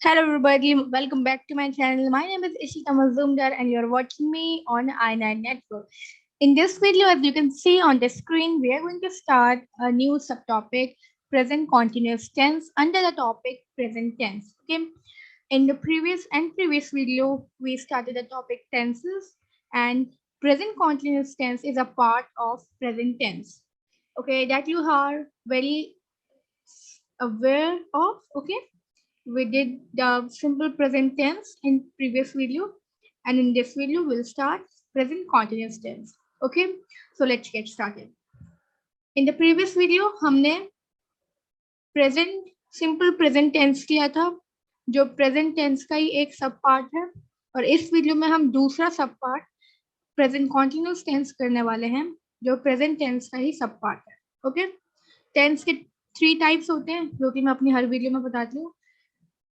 Hello everybody, welcome back to my channel. My name is Ishita Mazumdar and you're watching me on I9 Network. In this video, as you can see on the screen, we are going to start a new subtopic, present continuous tense, under the topic present tense. Okay. In the previous video, we started the topic tenses, and present continuous tense is a part of present tense. Okay, that you are very aware of. Okay, we did the simple present tense in previous video, and in this video we'll start present continuous tense. Okay, so let's get started. In the previous video हमने present simple present tense किया था, जो present tense का ही एक सब part है, और इस वीडियो में हम दूसरा सब पार्ट प्रेजेंट कॉन्टिन्यूस टेंस करने वाले हैं, जो प्रेजेंट टेंस का ही सब पार्ट है. ओके, टेंस के 3 टाइप्स होते हैं, जो कि मैं अपनी हर वीडियो में बताती हूँ: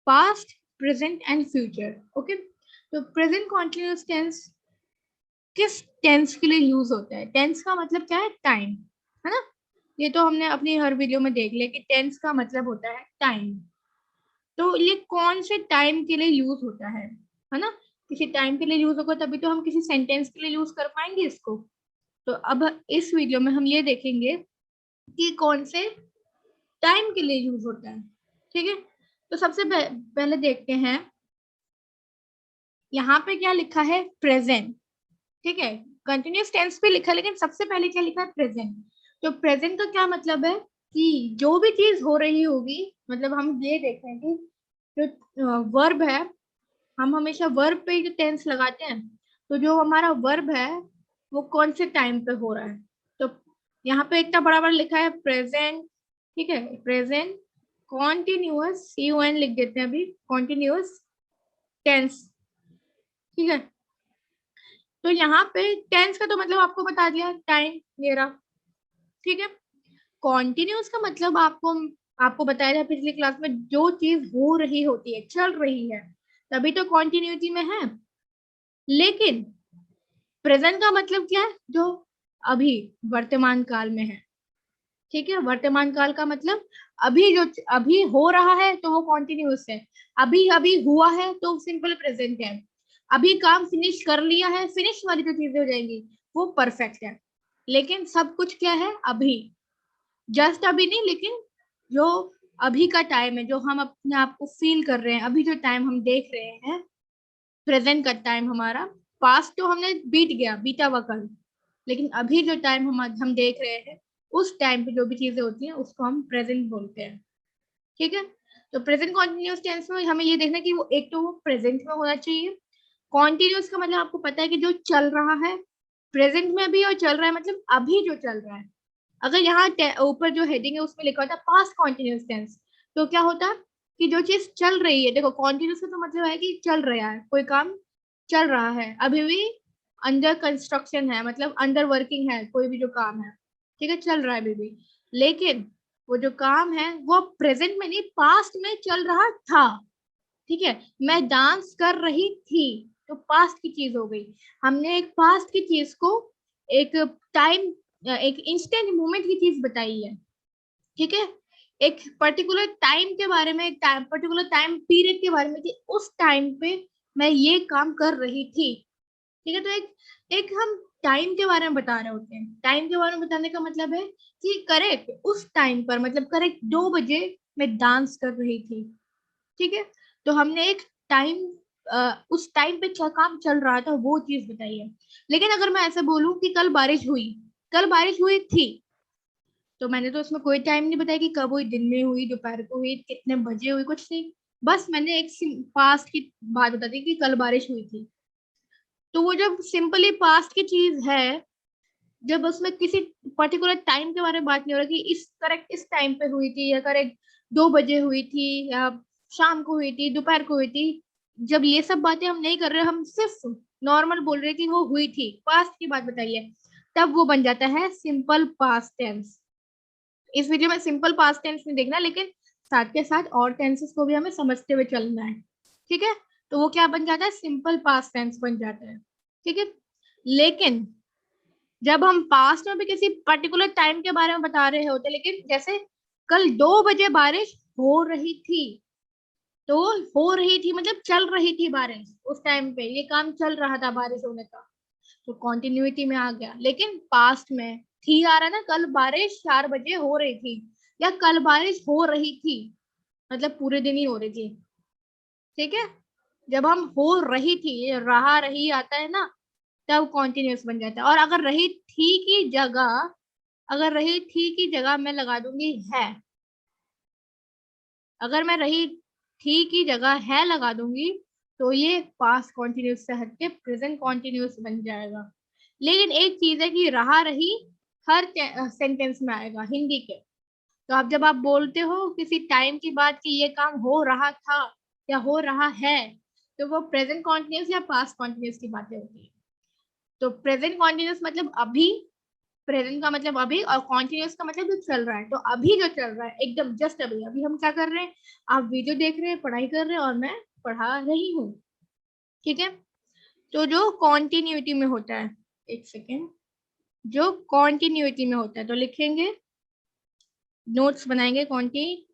past, present and future. Okay, तो प्रेजेंट कॉन्टिन्यूस टेंस किस टेंस के लिए यूज होता है? टेंस का मतलब क्या है? टाइम, है ना. ये तो हमने अपनी हर वीडियो में देख लिया कि टेंस का मतलब होता है टाइम. तो ये कौन से टाइम के लिए यूज होता है ना. किसी टाइम के लिए यूज होगा तभी तो हम किसी सेंटेंस के लिए यूज कर पाएंगे इसको. तो अब इस वीडियो में हम ये देखेंगे कि कौन से टाइम के लिए यूज होता है. ठीक है, तो सबसे पहले देखते हैं यहाँ पे क्या लिखा है, प्रेजेंट. ठीक है, कंटिन्यूस टेंस पे लिखा है, लेकिन सबसे पहले क्या लिखा है, प्रेजेंट. तो प्रेजेंट का क्या मतलब है कि जो भी चीज हो रही होगी, मतलब हम ये देख रहे हैं कि जो वर्ब है, हम हमेशा वर्ब पे जो टेंस लगाते हैं, तो जो हमारा वर्ब है वो कौन से टाइम पे हो रहा है. तो यहाँ पे इतना बड़ा बड़ा लिखा है प्रेजेंट. ठीक है, प्रेजेंट कॉन्टिन्यूअस, CON लिख देते हैं अभी, कॉन्टिन्यूअस टेंस. ठीक है, तो यहाँ पे टेंस का तो मतलब आपको बता दिया, टाइम ये रहा. ठीक है, कॉन्टिन्यूअस का मतलब आपको बताया था पिछली क्लास में, जो चीज हो रही होती है, चल रही है, तभी तो कॉन्टिन्यूटी में है. लेकिन प्रेजेंट का मतलब क्या है? जो अभी वर्तमान काल में है. ठीक है, वर्तमान काल का मतलब अभी जो अभी हो रहा है तो वो कॉन्टिन्यूअस है, अभी अभी हुआ है तो सिंपल प्रेजेंट है, अभी काम फिनिश कर लिया है, फिनिश वाली जो चीजें हो जाएंगी वो परफेक्ट है. लेकिन सब कुछ क्या है? अभी, जस्ट अभी नहीं, लेकिन जो अभी का टाइम है, जो हम अपने आप को फील कर रहे हैं, अभी जो टाइम हम देख रहे हैं, प्रेजेंट का टाइम हमारा. पास्ट तो हमने बीत गया, बीता हुआ कल, लेकिन अभी जो टाइम हम देख रहे हैं, उस टाइम पे जो भी चीजें होती हैं उसको हम प्रेजेंट बोलते हैं. ठीक है, तो प्रेजेंट कॉन्टिन्यूअस टेंस में हमें ये देखना कि वो एक तो वो प्रेजेंट में होना चाहिए. कॉन्टिन्यूअस का मतलब आपको पता है कि जो चल रहा है, प्रेजेंट में भी और चल रहा है, मतलब अभी जो चल रहा है. अगर यहाँ ऊपर जो हेडिंग है उसमें लिखा होता है पास्ट कॉन्टिन्यूअस टेंस, तो क्या होता है कि जो चीज चल रही है, देखो कॉन्टिन्यूअस का तो मतलब है कि चल रहा है, कोई काम चल रहा है, अभी भी अंडर कंस्ट्रक्शन है, मतलब अंडर वर्किंग है कोई भी जो काम है. ठीक है, चल रहा है अभी भी, लेकिन वो जो काम है वो प्रेजेंट में नहीं, पास्ट में चल रहा था. ठीक है, मैं डांस कर रही थी, तो पास्ट की चीज हो गई. हमने एक पास्ट की चीज को एक टाइम, एक इंस्टेंट मोमेंट की चीज बताई है. ठीक है, एक पर्टिकुलर टाइम के बारे में, एक पर्टिकुलर टाइम पीरियड के बारे में कि उस टाइम पे मैं ये काम कर रही थी. ठीक है, तो एक हम टाइम के बारे में बता रहे होते हैं. टाइम के बारे में बताने का मतलब है कि करेक्ट उस टाइम पर, मतलब करेक्ट 2 बजे मैं डांस कर रही थी. ठीक है, तो हमने एक टाइम, उस टाइम पे क्या काम चल रहा था वो चीज बताई है. लेकिन अगर मैं ऐसे बोलूं कि कल बारिश हुई थी, तो मैंने तो उसमें कोई टाइम नहीं बताया कि कब हुई, दिन में हुई, दोपहर को हुई, कितने बजे हुई, कुछ नहीं. बस मैंने एक पास्ट की बात बता दी कि कल बारिश हुई थी. तो वो जब सिंपली पास्ट की चीज है, जब उसमें किसी पर्टिकुलर टाइम के बारे में बात नहीं हो रहा कि इस करेक्ट इस टाइम पे हुई थी, या करेक्ट 2 बजे हुई थी, या शाम को हुई थी, दोपहर को हुई थी, जब ये सब बातें हम नहीं कर रहे, हम सिर्फ नॉर्मल बोल रहे कि वो हुई थी, पास्ट की बात बताइए, तब वो बन जाता है सिंपल पास्ट टेंस. इस वीडियो में सिंपल पास्ट टेंस नहीं देखना, लेकिन साथ के साथ और टेंसेस को भी हमें समझते हुए चलना है. ठीक है, तो वो क्या बन जाता है, सिंपल पास्ट टेंस बन जाता है. ठीक है, लेकिन जब हम पास्ट में भी किसी पर्टिकुलर टाइम के बारे में बता रहे होते, लेकिन जैसे कल 2 बजे बारिश हो रही थी, तो हो रही थी मतलब चल रही थी बारिश, उस टाइम पे ये काम चल रहा था बारिश होने का, तो कॉन्टिन्यूटी में आ गया। लेकिन पास्ट में थी आ रहा ना, कल बारिश 4 बजे हो रही थी, या कल बारिश हो रही थी, मतलब पूरे दिन ही हो रही थी। ठीक है, जब हम हो रही थी, ये रहा रही आता है ना, तब कॉन्टिन्यूस बन जाता है। और अगर रही थी की जगह, अगर रही थी की जगह मैं लगा दूंगी है, अगर मैं रही थी की जगह है लगा दूंगी, तो ये पास्ट कॉन्टिन्यूस से हटके प्रेजेंट कॉन्टिन्यूस बन जाएगा। लेकिन एक चीज है कि रहा रही हर सेंटेंस में आएगा हिंदी के। तो आप जब आप बोलते हो किसी टाइम की बात कि ये काम हो रहा था या हो रहा है, तो वो प्रेजेंट कॉन्टिन्यूस या पास्ट कॉन्टिन्यूस की बातें होती है। तो प्रेजेंट कॉन्टिन्यूस मतलब अभी, प्रेजेंट का मतलब अभी, और कॉन्टिन्यूस का मतलब जो चल रहा है। तो अभी जो चल रहा है एकदम जस्ट अभी, अभी हम क्या कर रहे हैं, आप वीडियो देख रहे हैं, पढ़ाई कर रहे हैं, और मैं पढ़ा रही हूँ। ठीक है, तो जो कॉन्टिन्यूटी में होता है, एक सेकेंड, जो कॉन्टिन्यूटी में होता है तो लिखेंगे, नोट्स बनाएंगे कॉन्टिन्यूटी।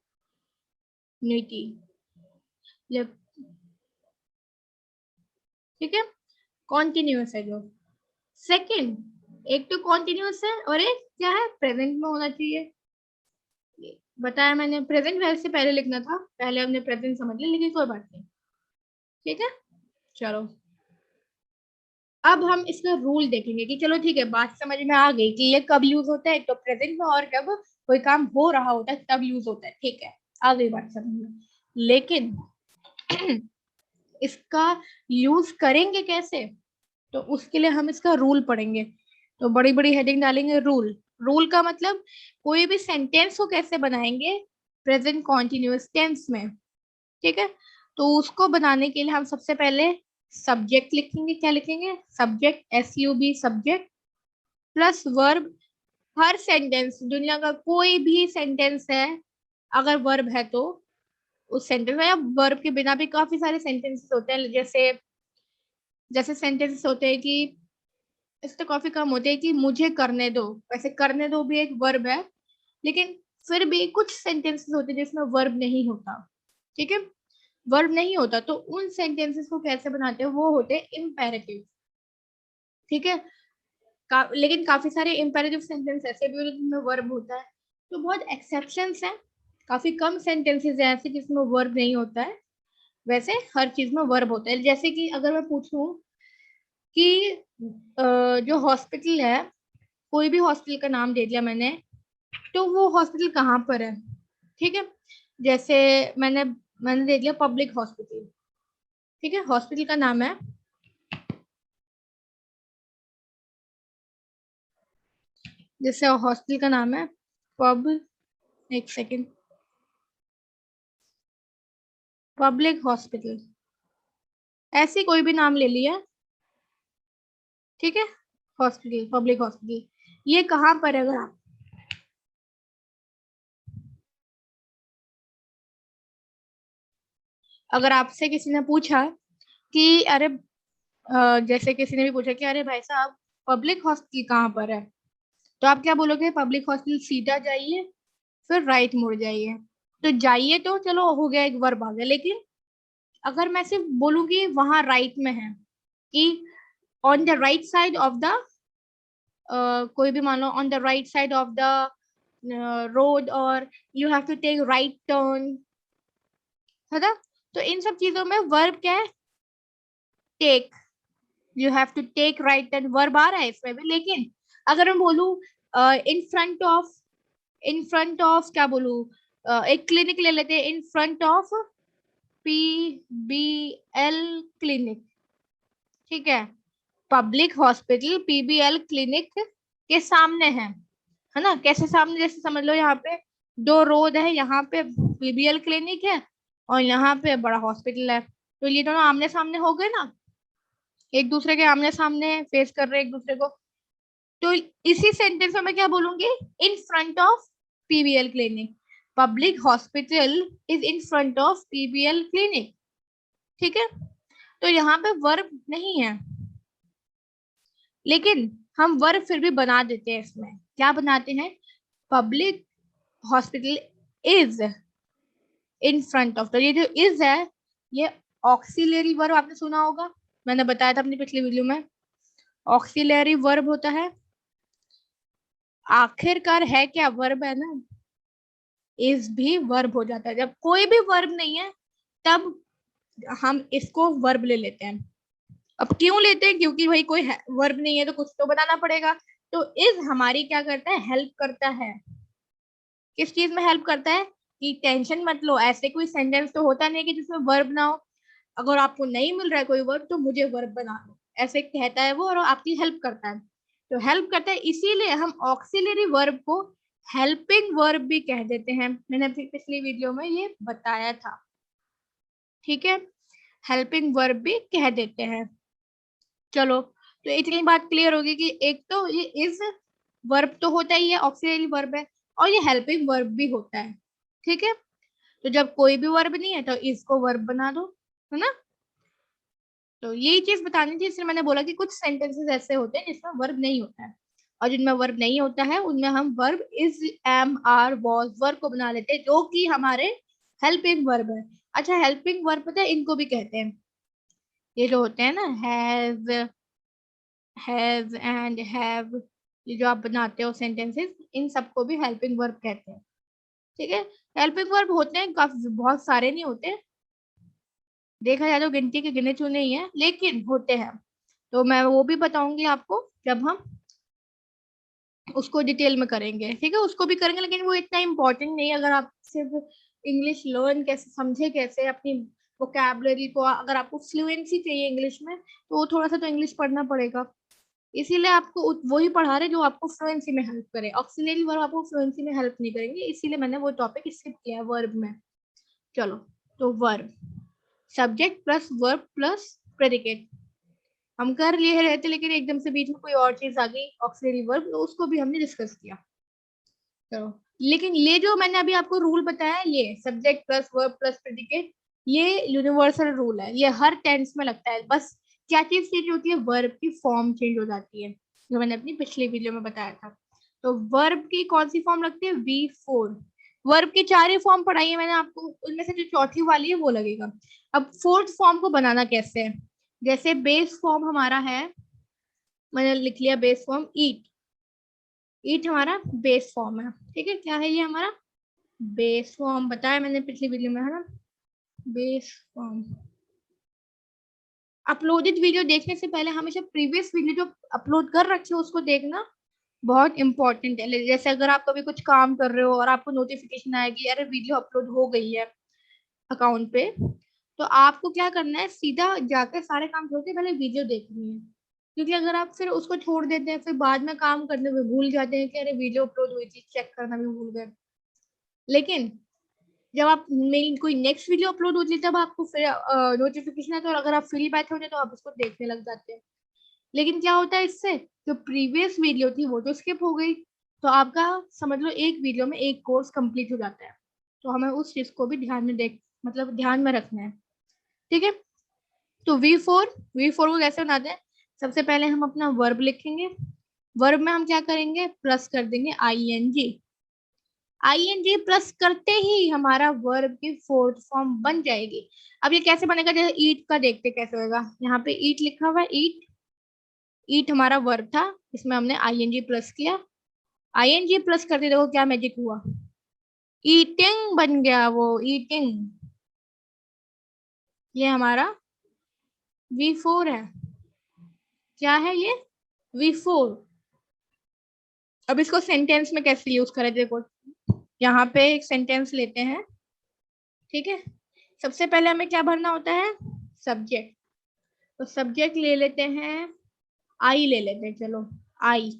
ठीक है, कॉन्टिन्यूस है जो। सेकंड, एक तो कॉन्टिन्यूस है और एक क्या है, प्रेजेंट में होना चाहिए। बताया मैंने, प्रेजेंट वैसे पहले लिखना था, पहले हमने प्रेजेंट समझ लिया, लेकिन कोई बात नहीं। ठीक है, चलो अब हम इसका रूल देखेंगे कि चलो ठीक है, बात समझ में आ गई कि ये कब यूज होता है, तो प्रेजेंट में, और जब कोई काम हो रहा होता है तब यूज होता है। ठीक है, आ गई बात समझ में। लेकिन इसका यूज करेंगे कैसे, तो उसके लिए हम इसका रूल पढ़ेंगे। तो बड़ी बड़ी हेडिंग डालेंगे, रूल। रूल का मतलब कोई भी सेंटेंस को कैसे बनाएंगे प्रेजेंट कॉन्टिन्यूअस टेंस में। ठीक है, तो उसको बनाने के लिए हम सबसे पहले सब्जेक्ट लिखेंगे। क्या लिखेंगे, subject, SUB, subject plus verb. हर सेंटेंस, दुनिया का कोई भी सेंटेंस है, अगर वर्ब है तो उस सेंटेंस में, या वर्ब के बिना भी काफी सारे सेंटेंसेस होते हैं, जैसे जैसे सेंटेंसेस होते हैं कि, इस तो काफी कम होते हैं कि मुझे करने दो। वैसे करने दो भी एक वर्ब है, लेकिन फिर भी कुछ सेंटेंसेस होते हैं जिसमें वर्ब नहीं होता। ठीक है, वर्ब नहीं होता, तो उन सेंटेंसेस को कैसे बनाते हैं, वो होते हैं इम्पेरेटिव। ठीक है, लेकिन काफी सारे इम्पेरेटिव सेंटेंस ऐसे भी होते हैं जिसमें वर्ब होता है। तो बहुत एक्सेप्शंस हैं, काफी कम सेंटेंसेस हैं ऐसे जिसमें वर्ब नहीं होता है। वैसे हर चीज में वर्ब होता है। जैसे कि अगर मैं पूछूं कि जो हॉस्पिटल है, कोई भी हॉस्पिटल का नाम दे दिया मैंने, तो वो हॉस्पिटल कहाँ पर है। ठीक है, जैसे मैंने मैंने दे दिया पब्लिक हॉस्पिटल। ठीक है, हॉस्पिटल का नाम है, जैसे हॉस्पिटल का नाम है पब, एक सेकेंड, पब्लिक हॉस्पिटल, ऐसे कोई भी नाम ले लिया। ठीक है, हॉस्पिटल, पब्लिक हॉस्पिटल, ये कहाँ पर है। अगर आपसे किसी ने पूछा कि अरे, जैसे किसी ने भी पूछा कि अरे भाई साहब, पब्लिक हॉस्पिटल कहाँ पर है, तो आप क्या बोलोगे, पब्लिक हॉस्पिटल सीधा जाइए, फिर राइट मुड़ जाइए। तो जाइए तो चलो हो गया, एक वर्ब आ गया। लेकिन अगर मैं सिर्फ बोलूंगी वहां राइट में है, कि on the right side of the, कोई भी मान लो, on the right side of the road, और you have to take right turn, है ना। तो इन सब चीजों में वर्ब क्या है, take, you have to take right turn, verb आ रहा है इसमें भी। लेकिन अगर मैं बोलूं in front of, in front of क्या बोलूं, एक क्लिनिक ले लेते हैं, इन फ्रंट ऑफ PBL क्लिनिक। ठीक है, पब्लिक हॉस्पिटल PBL क्लिनिक के सामने है ना। कैसे सामने, जैसे समझ लो यहाँ पे दो रोड है, यहाँ पे PBL क्लिनिक है और यहाँ पे बड़ा हॉस्पिटल है, तो ये दोनों आमने सामने हो गए ना, एक दूसरे के आमने सामने फेस कर रहे हैं एक दूसरे को। तो इसी सेंटेंस में मैं क्या बोलूंगी, इन फ्रंट ऑफ PBL clinic, public hospital is in front ऑफ PBL क्लिनिक। ठीक है, तो यहाँ पे वर्ब नहीं है, लेकिन हम वर्ब फिर भी बना देते हैं इसमें। क्या बनाते हैं, public hospital is, in front of. तो ये जो इज है ये ऑक्सिलरी वर्ब आपने सुना होगा, मैंने बताया था अपनी पिछली वीडियो में। ऑक्सिलरी वर्ब होता है, आखिरकार है क्या, वर्ब है ना, इज भी वर्ब हो जाता है। जब कोई भी वर्ब नहीं है तब हम इसको वर्ब ले लेते हैं। अब क्यों लेते हैं, क्योंकि भाई कोई वर्ब नहीं है तो कुछ तो बनाना पड़ेगा। तो इज हमारी क्या करता है, हेल्प करता है। किस चीज में हेल्प करता है कि टेंशन मत लो, ऐसे कोई सेंटेंस तो होता नहीं कि जिसमें वर्ब ना हो। अगर आपको नहीं मिल रहा है कोई वर्ब तो मुझे वर्ब बना दो, ऐसे कहता है वो और आपकी हेल्प करता है। तो हेल्प करता है, इसीलिए हम ऑक्सिलरी वर्ब को हेल्पिंग वर्ब भी कह देते हैं। मैंने अपनी पिछली वीडियो में ये बताया था, ठीक है, हेल्पिंग वर्ब भी कह देते हैं। चलो, तो इतनी बात क्लियर होगी कि एक तो ये इज वर्ब तो होता ही है, ऑक्सिलरी वर्ब है, और ये हेल्पिंग वर्ब भी होता है, ठीक है। तो जब कोई भी वर्ब नहीं है तो इसको वर्ब बना दो, है ना। तो यही चीज बतानी थी, इसलिए मैंने बोला कि कुछ सेंटेंसेस ऐसे होते हैं जिसमें वर्ब नहीं होता है, और जिनमें वर्ब नहीं होता है उनमें हम verb is, am, are, was, verb को बना लेते हैं, जो कि हमारे हेल्पिंग वर्ब है। अच्छा, हेल्पिंग वर्ब पता है इनको भी कहते हैं, ये जो होते हैं ना, हैव एंड हैव, ये जो आप बनाते हो सेंटेंसेस, इन सबको भी हेल्पिंग वर्ब कहते हैं, ठीक है। हेल्पिंग वर्ब होते हैं काफी, बहुत सारे नहीं होते, देखा जाए तो गिनती के गिने चुने ही हैं, लेकिन होते हैं। तो मैं वो भी बताऊंगी आपको जब हम उसको डिटेल में करेंगे, ठीक है, उसको भी करेंगे, लेकिन वो इतना इम्पोर्टेंट नहीं है। अगर आप सिर्फ इंग्लिश लर्न कैसे, समझे कैसे अपनी वोकैबुलरी को, अगर आपको फ्लुएंसी चाहिए इंग्लिश में तो वो थोड़ा सा तो इंग्लिश पढ़ना पड़ेगा। इसीलिए आपको वही पढ़ा रहे जो आपको फ्लुएंसी में हेल्प करे, ऑक्सिलरी वर्ब आपको फ्लुएंसी में हेल्प नहीं करेंगे, इसीलिए मैंने वो टॉपिक स्किप किया है वर्ब में। चलो, तो verb subject plus verb plus predicate हम कर लिए रहते, लेकिन एकदम से बीच में कोई और चीज आ गई ऑक्सिलरी वर्ब, तो उसको भी हमने डिस्कस किया। तो लेकिन ये जो मैंने अभी आपको रूल बताया, ये subject plus verb plus predicate, ये यूनिवर्सल रूल है, ये हर टेंस में लगता है। बस क्या चीज चेंज होती है, वर्ब की फॉर्म चेंज हो जाती है, जो मैंने अपनी पिछली वीडियो में बताया था। तो वर्ब की कौन सी फॉर्म लगती है, V4। वर्ब की 4 ही फॉर्म पढ़ाई है मैंने आपको, उनमें से जो चौथी वाली है वो लगेगा। अब फोर्थ फॉर्म को बनाना कैसे है, जैसे बेस फॉर्म हमारा है, मैंने लिख लिया बेस फॉर्म ईट, ईट हमारा बेस फॉर्म है, ठीक है। क्या है ये हमारा बेस फॉर्म, बताया मैंने पिछली वीडियो में, है ना, बेस फॉर्म। अपलोडेड वीडियो देखने से पहले हमेशा प्रीवियस वीडियो जो अपलोड कर रखे हो उसको देखना बहुत इंपॉर्टेंट है। जैसे अगर आप कभी कुछ काम कर रहे हो और आपको नोटिफिकेशन आएगी अरे वीडियो अपलोड हो गई है अकाउंट पे, तो आपको क्या करना है, सीधा जाकर सारे काम छोड़ के पहले वीडियो देखनी है। क्योंकि अगर आप फिर उसको छोड़ देते हैं, फिर बाद में काम करने में भूल जाते हैं कि अरे वीडियो अपलोड हुई थी, चेक करना भी भूल गए। लेकिन जब आप मेरी कोई नेक्स्ट वीडियो अपलोड होती है तब आपको फिर नोटिफिकेशन है, तो अगर आप फ्री बैठे होते तो आप उसको देखने लग जाते हैं। लेकिन क्या होता है इससे, जो प्रीवियस वीडियो थी वो तो स्किप हो गई, तो आपका समझ लो एक वीडियो में एक कोर्स कंप्लीट हो जाता है। तो हमें उस चीज को भी ध्यान में मतलब ध्यान में रखना है, ठीक है। तो V4 को कैसे बनाते हैं, सबसे पहले हम अपना वर्ब लिखेंगे, वर्ब में हम क्या करेंगे, प्लस कर देंगे ING प्लस करते ही हमारा वर्ब की फोर्थ फॉर्म बन जाएगी। अब ये कैसे बनेगा, जैसे ईट का देखते कैसे होगा, यहाँ पे ईट लिखा हुआ है, ईट, ईट हमारा वर्ब था, इसमें हमने ING प्लस किया, ING प्लस करते देखो क्या मैजिक हुआ, ईटिंग बन गया, वो ईटिंग, ये हमारा V4 है। क्या है ये, V4। अब इसको सेंटेंस में कैसे यूज करें, देखो यहाँ पे एक सेंटेंस लेते हैं, ठीक है। सबसे पहले हमें क्या भरना होता है, सब्जेक्ट। तो सब्जेक्ट ले लेते हैं, आई ले लेते हैं, चलो आई,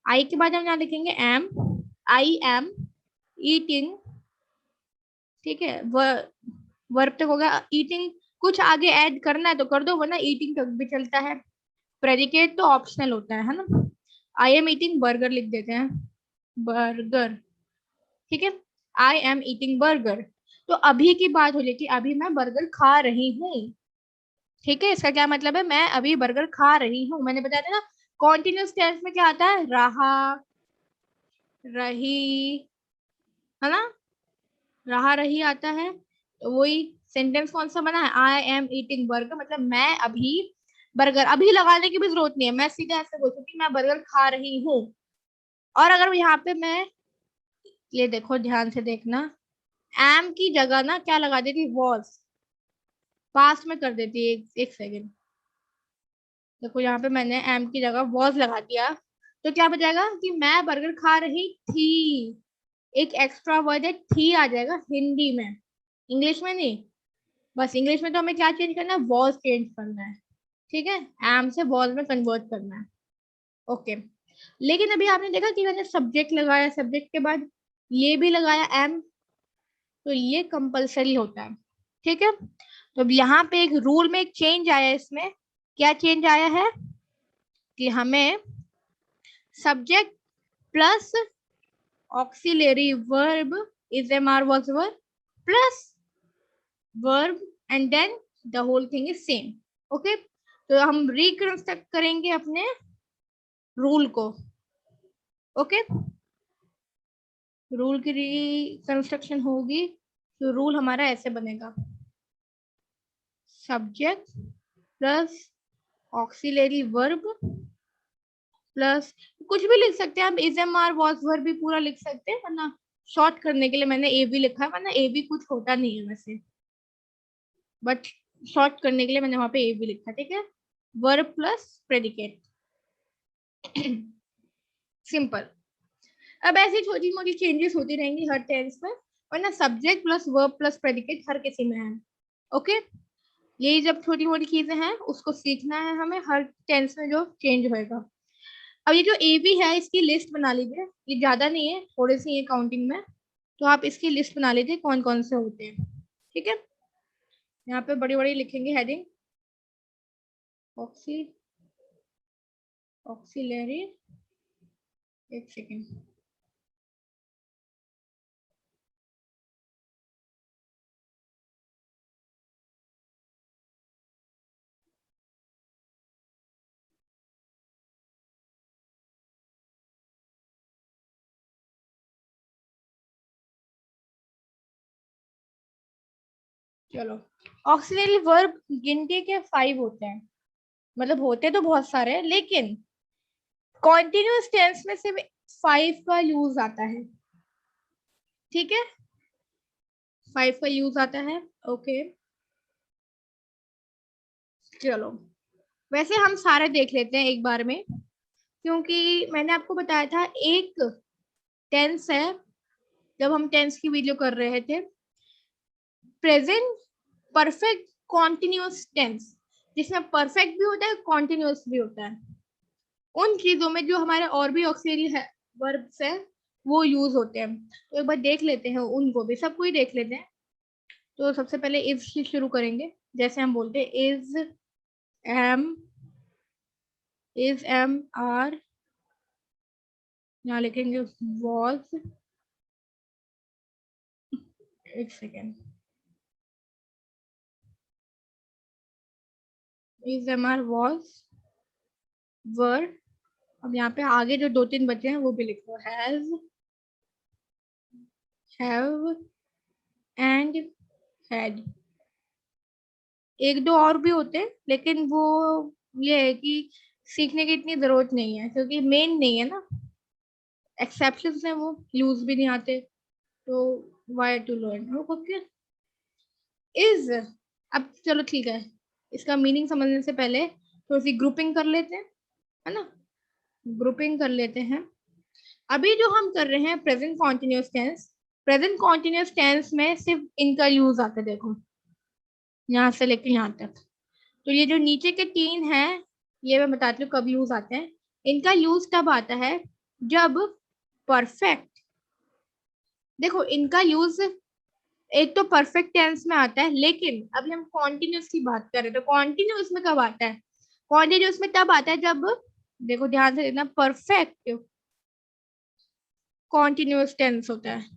आई के बाद हम यहाँ लिखेंगे एम, आई एम ईटिंग, ठीक है। वर्ब तक हो गया, ईटिंग कुछ आगे ऐड करना है तो कर दो, वरना ईटिंग तक भी चलता है। प्रेडिकेट तो ऑप्शनल होता है ना। आई एम ईटिंग बर्गर लिख देते हैं, बर्गर, ठीक है, आई एम ईटिंग बर्गर। तो अभी की बात हो रही कि अभी मैं बर्गर खा रही हूँ, ठीक है। इसका क्या मतलब है, मैं अभी बर्गर खा रही हूँ। मैंने बताया था ना, कॉन्टिन्यूस टेंस में क्या आता है, रहा, रही, है ना। रहा रही आता है, तो वही सेंटेंस कौन सा बना है, आई एम ईटिंग बर्गर, मतलब मैं अभी बर्गर, अभी लगाने की भी जरूरत नहीं है, मैं सीधा ऐसे बोल सकती हूँ मैं बर्गर खा रही हूँ। और अगर यहाँ पे मैं, ये देखो ध्यान से देखना, एम की जगह ना क्या लगा देती, वॉज, पास्ट में कर देती है, एक सेकेंड, देखो यहाँ पे मैंने एम की जगह वॉज लगा दिया, तो क्या बचेगा कि मैं बर्गर खा रही थी, एक एक्स्ट्रा वर्ड है थी आ जाएगा हिंदी में, इंग्लिश में नहीं। बस इंग्लिश में तो हमें क्या चेंज करना है, वॉज चेंज करना है, ठीक है, एम से वॉज में कन्वर्ट करना है। ओके, लेकिन अभी आपने देखा कि मैंने सब्जेक्ट लगाया, सब्जेक्ट के बाद ये भी लगाया एम, तो ये कंपलसरी होता है, ठीक है। तो अब यहाँ पे एक रूल में एक चेंज आया है, इसमें क्या चेंज आया है कि हमें subject plus auxiliary verb is am are was verb plus verb and then the whole thing is same. Okay, तो हम रिकंस्ट्रक्ट करेंगे अपने रूल को। ओके, रूल की रिकंस्ट्रक्शन होगी, तो रूल हमारा ऐसे बनेगा, subject plus auxiliary verb plus, कुछ भी लिख सकते हैं आप, is am are was verb भी पूरा लिख सकते हैं, वरना शॉर्ट करने के लिए मैंने ए बी लिखा है, वरना ए बी कुछ होता नहीं है वैसे, बट शॉर्ट करने के लिए मैंने वहां पे ए बी लिखा, ठीक है, वर्ब प्लस प्रेडिकेट, सिंपल। अब ऐसी छोटी मोटी चेंजेस होती रहेंगी हर टेंस में, वरना subject plus verb plus predicate हर किसी में है। ओके, यही जब छोटी मोटी चीजें हैं उसको सीखना है हमें हर टेंस में जो चेंज होएगा। अब ये जो ए बी है इसकी लिस्ट बना लीजिए, ये ज्यादा नहीं है, थोड़ी सी है काउंटिंग में, तो आप इसकी लिस्ट बना लीजिए कौन कौन से होते हैं, ठीक है। यहाँ पे बड़ी बड़ी लिखेंगे हेडिंग, ऑक्सी ऑक्सिलरी, एक सेकेंड, चलो, ऑक्सिलरी वर्ब गिनती के 5 होते हैं, मतलब होते तो बहुत सारे हैं, लेकिन कॉन्टिन्यूअस टेंस में सिर्फ 5 का यूज आता है, ठीक है, 5 का यूज आता है। ओके, चलो, वैसे हम सारे देख लेते हैं एक बार में, क्योंकि मैंने आपको बताया था एक टेंस है, जब हम टेंस की वीडियो कर रहे थे, प्रेजेंट परफेक्ट कॉन्टिन्यूअस टेंस, जिसमें परफेक्ट भी होता है कॉन्टिन्यूअस भी होता है, उन चीजों में जो हमारे और भी ऑक्सिलरी है वर्ब्स है वो यूज होते हैं, तो एक बार देख लेते हैं, उनको भी सबको ही देख लेते हैं। तो सबसे पहले इज से शुरू करेंगे, जैसे हम बोलते हैं एम इज एम आर, यहाँ लिखेंगे वॉज, एक second, is am are was verb, अब यहाँ पे आगे जो 2-3 बचे हैं वो भी लिखो, हैज हैव एंड हैड, एक दो और भी होते हैं लेकिन वो ये है कि सीखने की इतनी जरूरत नहीं है क्योंकि मेन नहीं है ना, एक्सेप्शंस हैं वो यूज भी नहीं आते, तो why to learn. Okay, is, अब चलो ठीक है, इसका मीनिंग समझने से पहले थोड़ी सी ग्रुपिंग कर लेते हैं, है ना, ग्रुपिंग कर लेते हैं। अभी जो हम कर रहे हैं present continuous tense, present continuous tense में सिर्फ इनका यूज आता है, देखो यहाँ से लेके यहाँ तक, तो ये जो नीचे के 3 हैं ये मैं बताती हूँ कब यूज आते हैं। इनका यूज तब आता है जब परफेक्ट, देखो इनका यूज एक तो परफेक्ट टेंस में आता है, लेकिन अभी हम कॉन्टिन्यूस की बात कर रहे हैं, तो कॉन्टिन्यूस में कब आता है, कॉन्टिन्यूस में तब आता है जब, देखो ध्यान से देखना, परफेक्ट कॉन्टिन्यूस टेंस होता है,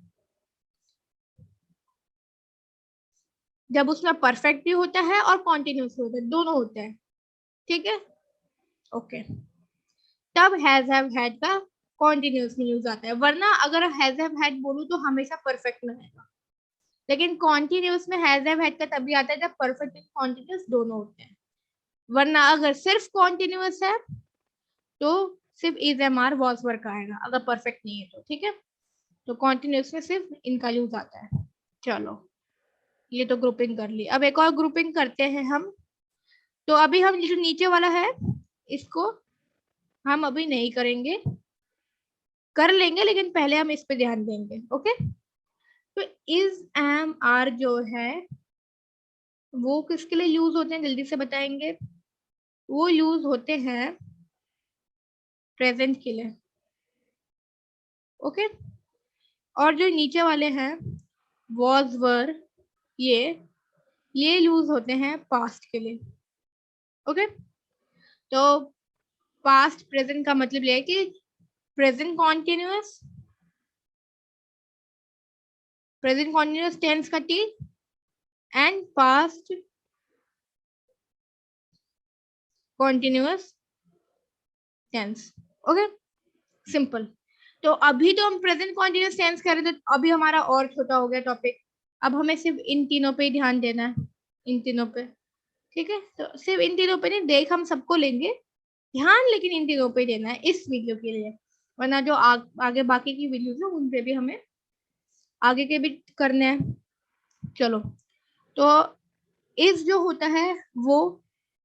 जब उसमें परफेक्ट भी होता है और कॉन्टिन्यूस होता है, दोनों होते हैं, ठीक है। ओके, तब हैज हैव हैड का कॉन्टिन्यूस में यूज आता है, वरना अगर हैज हैव हैड बोलूं तो हमेशा परफेक्ट में रहेगा, लेकिन कॉन्टिन्यूस में हैज हैव हैड का तभी आता है जब परफेक्ट एंड कॉन्टिन्यूस दोनों होते हैं, वरना अगर सिर्फ कॉन्टिन्यूस है तो सिर्फ is am are was work आएगा, अगर परफेक्ट नहीं है तो। ठीक है, तो कॉन्टिन्यूस में सिर्फ इनका यूज आता है। चलो ये तो ग्रुपिंग कर ली, अब एक और ग्रुपिंग करते हैं हम। तो अभी हम जो नीचे वाला है इसको हम अभी नहीं करेंगे, कर लेंगे लेकिन पहले हम इस पे ध्यान देंगे। ओके, तो इज एम आर जो है वो किसके लिए यूज होते हैं जल्दी से बताएंगे। वो यूज होते हैं प्रेजेंट के लिए। ओके, और जो नीचे वाले हैं वॉज वर ये यूज होते हैं पास्ट के लिए। ओके, तो पास्ट प्रेजेंट का मतलब ये है कि प्रेजेंट कॉन्टिन्यूअस टेंस का T and past continuous tense. Okay, simple. तो अभी तो हम प्रेजेंट कॉन्टिन्यूअस टेंस कर रहे थे, अभी हमारा और छोटा हो गया टॉपिक। अब हमें सिर्फ इन तीनों पे ही ध्यान देना है, इन तीनों पे। ठीक है, तो सिर्फ इन तीनों पे नहीं, देख हम सबको लेंगे ध्यान, लेकिन इन तीनों पे देना है इस वीडियो के लिए, वरना जो आगे बाकी की वीडियोस है उन पे भी हमें आगे के भी करने हैं। चलो, तो इस जो होता है वो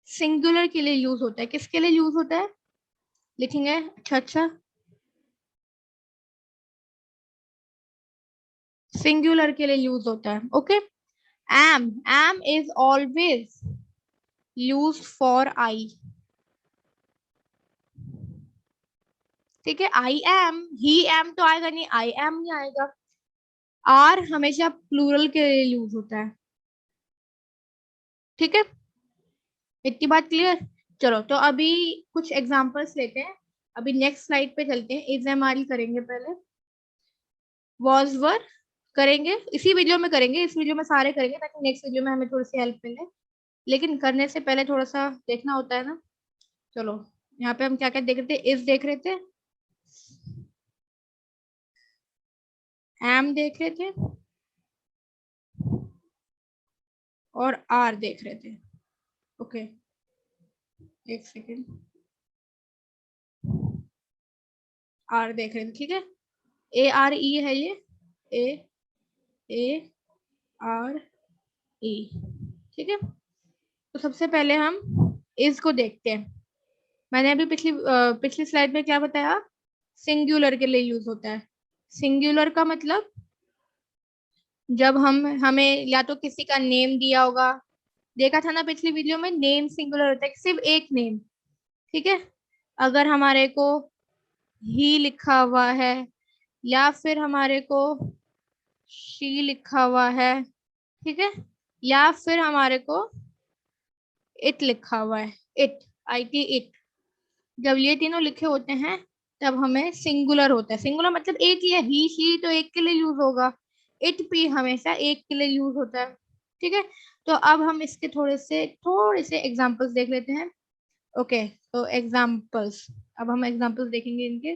सिंगुलर के लिए यूज होता है। किसके लिए यूज होता है लिखेंगे, अच्छा सिंगुलर के लिए यूज होता है। Okay, am is always use for I. ठीक है, आई एम, ही एम तो आएगा नहीं, आई एम नहीं आएगा। आर हमेशा प्लूरल के लिए यूज होता है। ठीक है, इतनी बात क्लियर। चलो, तो अभी कुछ एग्जांपल्स लेते हैं। अभी नेक्स्ट स्लाइड पे चलते हैं, इज एम आर करेंगे पहले, वॉज वर करेंगे, इसी वीडियो में करेंगे, इस वीडियो में सारे करेंगे ताकि नेक्स्ट वीडियो में हमें थोड़ी सी हेल्प मिले, लेकिन करने से पहले थोड़ा सा देखना होता है ना। चलो, यहाँ पे हम क्या क्या देख रहे थे, इज देख रहे थे, एम देख रहे थे, और आर देख रहे थे। ओके, एक सेकेंड, आर देख रहे थे। ठीक है, ए आर ई है ये, ए ए आर ई। ठीक है, तो सबसे पहले हम इस को देखते हैं। मैंने अभी पिछली स्लाइड में क्या बताया, सिंगुलर के लिए यूज होता है। सिंगुलर का मतलब जब हमें या तो किसी का नेम दिया होगा, देखा था ना पिछली वीडियो में, नेम सिंगुलर होता है, सिर्फ एक नेम। ठीक है, अगर हमारे को ही लिखा हुआ है या फिर हमारे को शी लिखा हुआ है, ठीक है, या फिर हमारे को इट लिखा हुआ है, इट, आई टी इट, जब ये तीनों लिखे होते हैं तब हमें सिंगुलर होता है। सिंगुलर मतलब एक ही है, ही शी तो एक के लिए यूज होगा, इट भी हमेशा एक के लिए यूज होता है। ठीक है, तो अब हम इसके थोड़े से एग्जांपल्स देख लेते हैं। ओके, तो एग्जांपल्स, अब हम एग्जांपल्स देखेंगे इनके।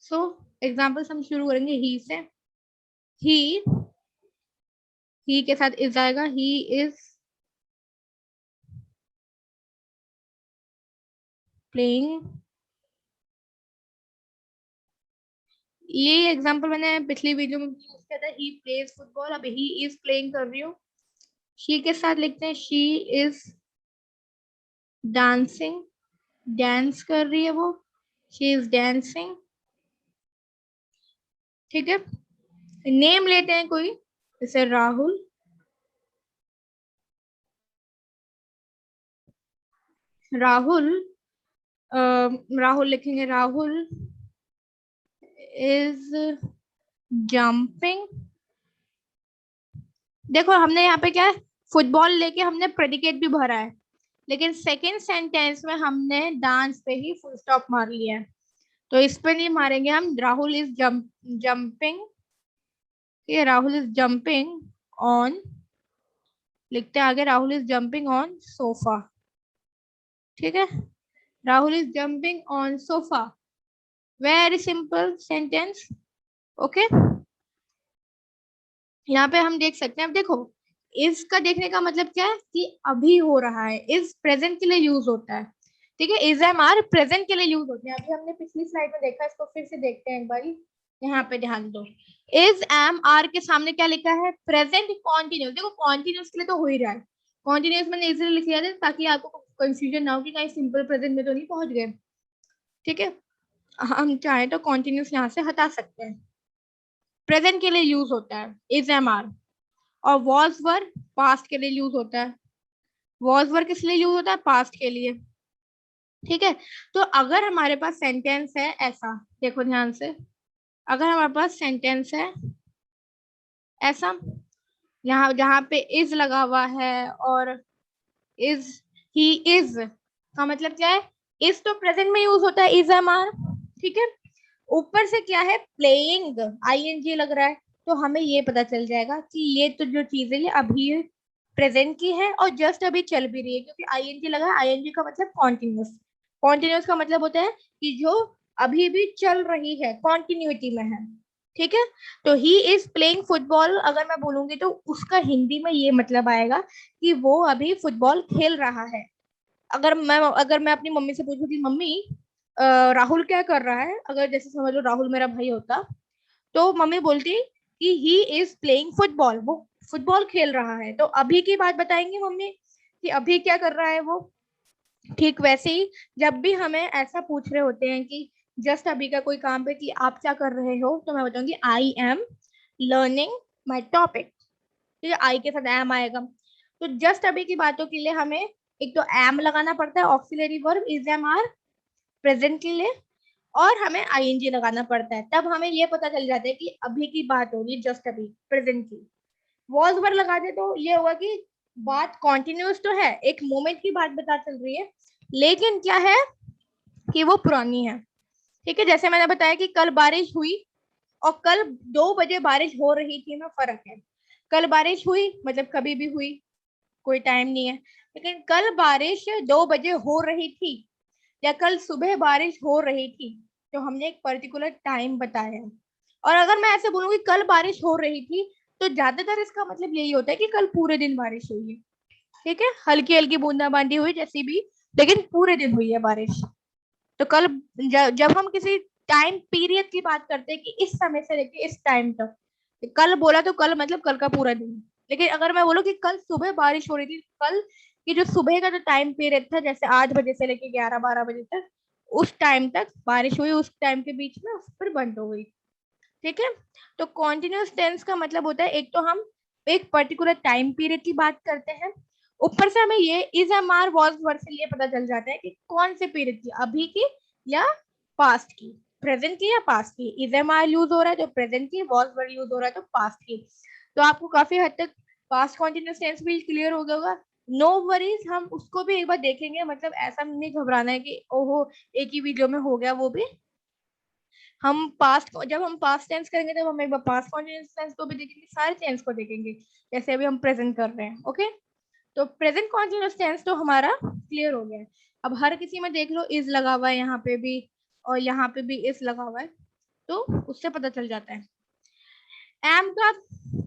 सो एग्जांपल्स हम शुरू करेंगे ही से। ही के साथ इज आएगा, ही इज प्लेइंग। ये एग्जांपल मैंने पिछली वीडियो में यूज किया था, ही प्लेज फुटबॉल, अब ही इज प्लेइंग कर रही हूँ। शी के साथ लिखते हैं, शी इज डांसिंग, डांस कर रही है वो, शी इज डांसिंग। ठीक है, नेम लेते हैं कोई, जैसे राहुल, राहुल राहुल लिखेंगे, राहुल इज जंपिंग। देखो हमने यहाँ पे क्या है, फुटबॉल लेके हमने प्रेडिकेट भी भरा है, लेकिन सेकेंड सेंटेंस में हमने डांस पे ही फुल स्टॉप मार लिया है, तो इस पे नहीं मारेंगे हम। राहुल इज जंपिंग, ये राहुल इज जंपिंग ऑन, लिखते हैं आगे, Rahul is jumping on sofa. ठीक है, Rahul is jumping on sofa, very simple sentence. Okay, यहाँ पे हम देख सकते हैं, अब देखो इज का देखने का मतलब क्या है कि अभी हो रहा है, इज प्रेजेंट के लिए यूज होता है, ठीक है, इज एम आर प्रेजेंट के लिए यूज होते हैं। अभी हमने पिछली स्लाइड में देखा, इसको फिर से देखते हैं एक बारी, यहाँ पे ध्यान दो। इज एम आर के सामने क्या लिखा है, प्रेजेंट कॉन्टिन्यूस। देखो कॉन्टिन्यूस के लिए तो हो ही रहा है, कॉन्टिन्यूस मैंने इजीली लिख लिया था ताकि आपको कंफ्यूजन ना हो कि कहीं सिंपल प्रेजेंट में तो नहीं पहुंच गए, ठीक है। हम चाहे तो कॉन्टिन्यूस यहाँ से हटा सकते हैं, प्रेजेंट के लिए यूज होता है इज एम आर। और वॉज वर पास्ट के लिए यूज होता है, वॉज वर किस लिए यूज होता है, पास्ट के लिए, ठीक है। तो अगर हमारे पास सेंटेंस है ऐसा, देखो ध्यान से, अगर हमारे पास सेंटेंस है ऐसा, यहाँ जहाँ पे इज लगा हुआ है और इज, ही इज का मतलब क्या है, इज तो प्रेजेंट में यूज होता है इज एम आर, ठीक है। ऊपर से क्या है, प्लेइंग आईएनजी लग रहा है, तो हमें ये पता चल जाएगा कि ये तो जो चीज है ये अभी प्रेजेंट की है और जस्ट अभी चल भी रही है, क्योंकि आईएनजी लगा है। आईएनजी का मतलब कॉन्टिन्यूस, कॉन्टिन्यूस का मतलब होता है कि जो अभी भी चल रही है, कॉन्टिन्यूटी में है, ठीक है। तो ही इज प्लेइंग फुटबॉल अगर मैं बोलूंगी तो उसका हिंदी में ये मतलब आएगा कि वो अभी फुटबॉल खेल रहा है। अगर मैं अपनी मम्मी से पूछूं कि मम्मी राहुल क्या कर रहा है, अगर जैसे समझ लो राहुल मेरा भाई होता, तो मम्मी बोलती कि ही इज प्लेइंग फुटबॉल, वो फुटबॉल खेल रहा है। तो अभी की बात बताएंगी मम्मी कि अभी क्या कर रहा है वो। ठीक वैसे ही जब भी हमें ऐसा पूछ रहे होते हैं कि जस्ट अभी का कोई काम पे कि आप क्या कर रहे हो, तो मैं बताऊंगी I am learning my topic, ठीक है, आई के साथ एम आएगा। तो जस्ट अभी की बातों के लिए हमें एक तो एम लगाना पड़ता है, auxiliary verb is am are present के लिए, और हमें आईएनजी लगाना पड़ता है, तब हमें ये पता चल जाता है कि अभी की बात होगी, जस्ट अभी प्रेजेंट की। वॉज वर लगा दे तो ये होगा कि बात कॉन्टिन्यूस तो है, एक मोमेंट की बात बता चल रही है, लेकिन क्या है कि वो पुरानी है, ठीक है। जैसे मैंने बताया कि कल बारिश हुई और कल 2 बजे बारिश हो रही थी में फर्क है। कल बारिश हुई मतलब कभी भी हुई, कोई टाइम नहीं है, लेकिन कल बारिश 2 बजे हो रही थी या कल सुबह बारिश हो रही थी, तो हमने एक पर्टिकुलर टाइम बताया है। और अगर मैं ऐसे बोलूंगी कल बारिश हो रही थी, तो ज्यादातर इसका मतलब यही होता है कि कल पूरे दिन बारिश हुई है, ठीक है, हल्की हल्की बूंदाबांदी हुई जैसी भी, लेकिन पूरे दिन हुई है बारिश। तो कल जब हम किसी टाइम पीरियड की बात करते हैं कि इस समय से लेके इस टाइम तक, कल बोला तो कल मतलब कल का पूरा दिन। लेकिन अगर मैं बोलूँ कि कल सुबह बारिश हो रही थी, कल की जो सुबह का जो टाइम पीरियड था, जैसे 8 बजे से लेके 11-12 बजे तक, उस टाइम तक बारिश हुई, उस टाइम के बीच में फिर बंद हो गई, ठीक है। तो कॉन्टिन्यूस टेंस का मतलब होता है एक तो हम एक पर्टिकुलर टाइम पीरियड की बात करते हैं, ऊपर से हमें ये is am are was word से ये पता चल जाता है कि कौन से पीरियड की, अभी की या पास्ट की, प्रेजेंट की या पास्ट की। इज एम आर यूज हो रहा है तो प्रेजेंट की, वॉज वर्ड यूज हो रहा है तो पास्ट की। तो आपको काफी हद तक पास्ट कॉन्टिन्यूस टेंस भी क्लियर हो गया होगा। नो वरीज, हम उसको भी एक बार देखेंगे, मतलब ऐसा नहीं घबराना है कि ओहो एक ही वीडियो में हो गया वो भी। हम पास्ट, जब हम पास्ट टेंस करेंगे तब हम एक बार पास्ट कॉन्टिन्यूस टेंस को भी देखेंगे, सारे टेंस को देखेंगे, जैसे अभी हम प्रेजेंट कर रहे हैं, ओके। तो प्रेजेंट कॉन्टिन्यूस टेंस तो हमारा क्लियर हो गया है। अब हर किसी में देख लो इज लगा हुआ है यहाँ पे भी, और यहाँ पे भी इज लगा हुआ है, तो उससे पता चल जाता है। एम का,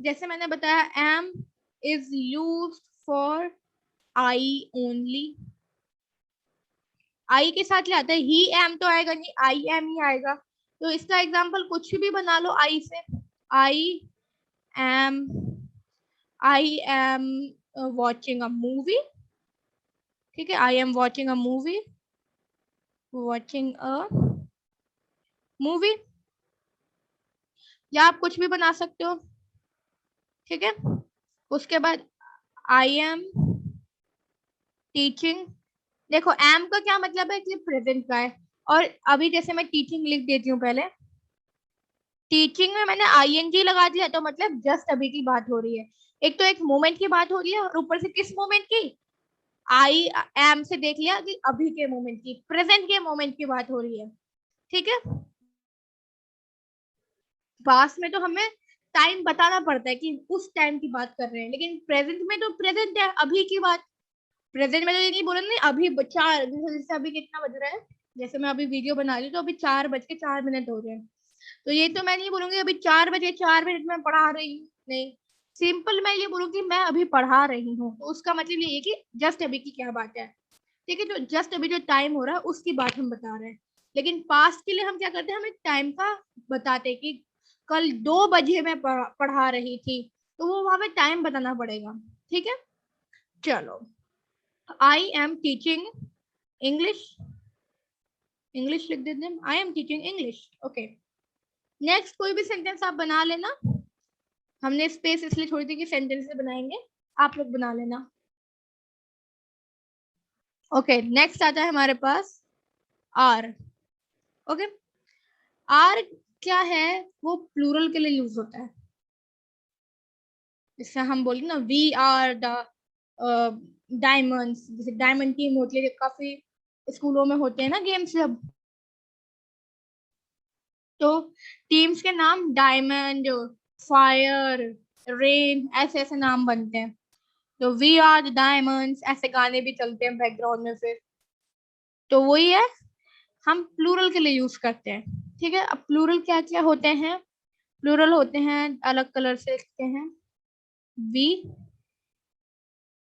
जैसे मैंने बताया, am is use for I only, I के साथ क्या आता है, ही एम तो आएगा नहीं, आई एम ही आएगा। तो इसका एग्जाम्पल कुछ भी बना लो आई से, I am, I am watching a movie, ठीक है, I am watching a movie, watching a movie, या आप कुछ भी बना सकते हो, ठीक है। उसके बाद आई एम टीचिंग, देखो एम का क्या मतलब है कि प्रेजेंट का है, और अभी जैसे मैं टीचिंग लिख देती हूँ पहले, टीचिंग में मैंने आईएनजी लगा दिया तो मतलब जस्ट अभी की बात हो रही है, एक तो एक मोमेंट की बात हो रही है, और ऊपर से किस मोमेंट की, आई एम से देख लिया कि अभी के मोमेंट की, प्रेजेंट के मोमेंट की बात हो रही है, ठीक है। पास्ट में तो हमें टाइम बताना पड़ता है कि उस टाइम की बात कर रहे हैं, लेकिन प्रेजेंट में तो प्रेजेंट है, अभी की बात। प्रेजेंट में तो ये नहीं बोला नहीं अभी 4, जैसे अभी कितना बज रहा है, जैसे मैं अभी वीडियो बना रही हूँ तो अभी 4:04 हो रहे हैं, तो ये तो मैं नहीं बोलूंगी अभी 4 बजे 4 मिनट में पढ़ा रही हूँ, नहीं, सिंपल मैं ये बोलूँ कि मैं अभी पढ़ा रही हूँ, तो उसका मतलब ये है कि जस्ट अभी की क्या बात है, ठीक है, जो जस्ट अभी जो टाइम हो रहा है उसकी बात हम बता रहे हैं। लेकिन पास्ट के लिए हम क्या करते हैं, हम एक टाइम का बताते हैं कि कल 2 बजे मैं पढ़ा रही थी, तो वो वहां पे टाइम बताना पड़ेगा, ठीक है। चलो, I am teaching English, English लिख देते हैं, I am teaching English, okay. Next कोई भी सेंटेंस आप बना लेना, हमने स्पेस इसलिए छोड़ी थी कि सेंटेंस बनाएंगे, आप लोग बना लेना। ओके, नेक्स्ट आता है हमारे पास आर। ओके, आर क्या है, वो प्लूरल के लिए यूज होता है। जैसे हम बोले ना, वी आर द डायमंड्स, जैसे डायमंड टीम होती है, काफी स्कूलों में होते हैं ना गेम्स जब, तो टीम्स के नाम डायमंड, फायर, रेन, ऐसे ऐसे नाम बनते हैं। तो वी आर द डायमंड्स, ऐसे गाने भी चलते हैं बैकग्राउंड में फिर, तो वही है, हम प्लूरल के लिए यूज करते हैं, ठीक है। अब प्लूरल क्या क्या होते हैं, प्लूरल होते हैं, अलग कलर से लिखते हैं, वी,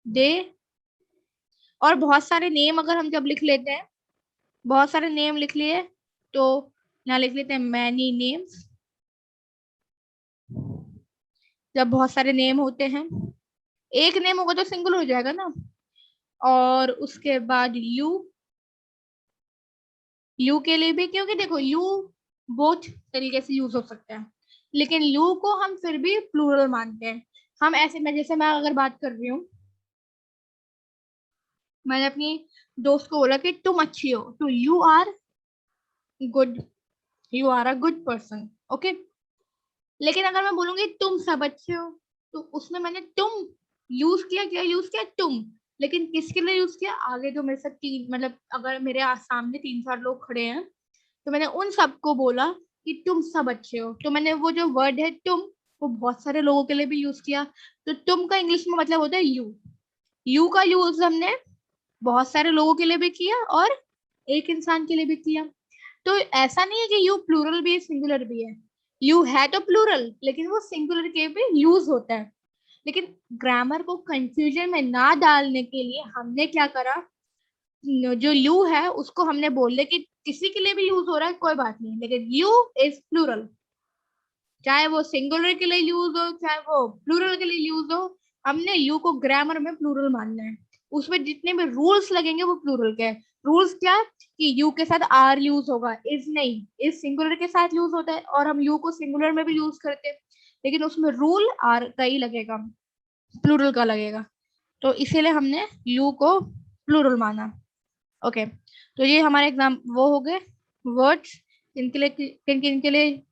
दे, और बहुत सारे नेम अगर हम जब लिख लेते हैं, बहुत सारे नेम लिख लिए, तो यहाँ लिख लेते हैं मैनी नेम्स। जब बहुत सारे नेम होते हैं, एक नेम होगा तो सिंगल हो जाएगा ना, और उसके बाद यू, यू के लिए भी, क्योंकि देखो यू बोथ तरीके से यूज हो सकता है, लेकिन यू को हम फिर भी प्लूरल मानते हैं। हम ऐसे में, जैसे मैं अगर बात कर रही हूँ, मैंने अपनी दोस्त को बोला कि तुम अच्छी हो, तो you are good, you are a good person, okay. लेकिन अगर मैं बोलूंगी तुम सब अच्छे हो, तो उसमें मैंने तुम यूज किया, क्या यूज किया, तुम, लेकिन किसके लिए यूज किया, आगे जो मेरे साथ तीन, मतलब अगर मेरे सामने 3-4 लोग खड़े हैं, तो मैंने उन सबको बोला कि तुम सब अच्छे हो, तो मैंने वो जो वर्ड है तुम, वो बहुत सारे लोगों के लिए भी यूज किया। तो तुम का इंग्लिश में मतलब होता है यू, यू का यूज हमने बहुत सारे लोगों के लिए भी किया और एक इंसान के लिए भी किया। तो ऐसा नहीं है कि यू प्लूरल भी है सिंगुलर भी है, यू है तो प्लूरल, लेकिन वो सिंगुलर के भी यूज होता है। लेकिन ग्रामर को कंफ्यूजन में ना डालने के लिए हमने क्या करा, जो यू है उसको हमने बोल दिया कि किसी के लिए भी यूज हो रहा है कोई बात नहीं, लेकिन यू इज प्लूरल, चाहे वो सिंगुलर के लिए यूज हो चाहे वो प्लूरल के लिए यूज हो, हमने यू को ग्रामर में प्लूरल मानना है। उसमें जितने भी रूल्स लगेंगे वो प्लूरल के, रूल्स क्या, कि यू के साथ आर यूज होगा, इज नहीं, इज सिंगुलर के साथ यूज होता है और हम यू को सिंगुलर में भी यूज करते हैं, लेकिन उसमें रूल आर का ही लगेगा, प्लूरल का लगेगा, तो इसीलिए हमने यू को प्लूरल माना। ओके, तो ये हमारे एग्जाम वो हो गए वर्ड्स इनके लिए, किन किन के लिए